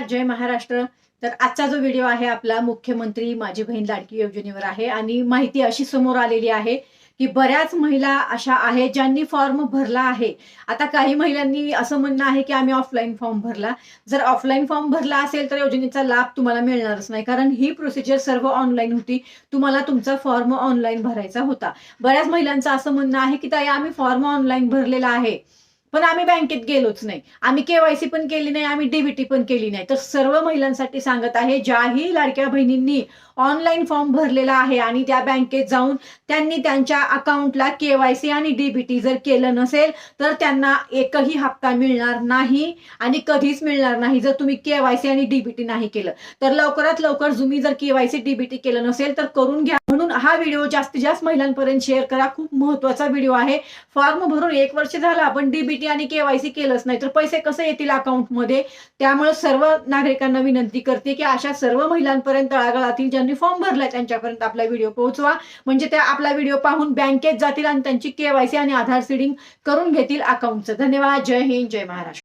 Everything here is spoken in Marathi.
जय महाराष्ट्र. तर आजचा जो व्हिडिओ आहे आपला मुख्यमंत्री माझी बहीण लाडकी योजनेवर आहे आणि माहिती अशी समोर आलेली आहे की बऱ्याच महिला अशा आहेत ज्यांनी फॉर्म भरला आहे. आता काही महिलांनी असं म्हणणं आहे की आम्ही ऑफलाईन फॉर्म भरला. जर ऑफलाईन फॉर्म भरला असेल तर योजनेचा लाभ तुम्हाला मिळणारच नाही, कारण ही प्रोसिजर सर्व ऑनलाईन होती. तुम्हाला तुमचा फॉर्म ऑनलाईन भरायचा होता. बऱ्याच महिलांचं असं म्हणणं आहे की ताई आम्ही फॉर्म ऑनलाईन भरलेला आहे, पण आम्ही बँकेत गेलोच नाही, आम्ही केवायसी पण केली नाही, आम्ही डीबीटी पण केली नाही. तर सर्व महिलांसाठी सांगत आहे, ज्याही लाडक्या बहिणींनी ऑनलाईन फॉर्म भरलेला आहे आणि त्या बँकेत जाऊन त्यांनी त्यांच्या अकाउंटला केवायसी आणि डीबीटी जर केलं नसेल तर त्यांना एकही हप्ता मिळणार नाही आणि कधीच मिळणार नाही जर तुम्ही केवायसी आणि डीबीटी नाही केलं. तर लवकरात लवकर तुम्ही जर केवायसी डीबीटी केलं नसेल तर करून घ्या. म्हणून हा व्हिडिओ जास्तीत जास्त महिलांपर्यंत शेअर करा. खूप महत्त्वाचा व्हिडिओ आहे. फॉर्म भरून 1 वर्ष झालं आपण डीबीटी आणि केवायसी केलंच नाही तर पैसे कसे येतील अकाउंटमध्ये. त्यामुळे सर्व नागरिकांना विनंती करते की अशा सर्व महिलांपर्यंत तळागाळातील ज्यांनी फॉर्म भरलाय त्यांच्यापर्यंत आपला व्हिडिओ पोहोचवा, म्हणजे त्या आपला व्हिडिओ पाहून बँकेत जातील आणि त्यांची केवायसी आणि आधार सीडिंग करून घेतील अकाउंटचं. धन्यवाद. जय हिंद, जय महाराष्ट्र.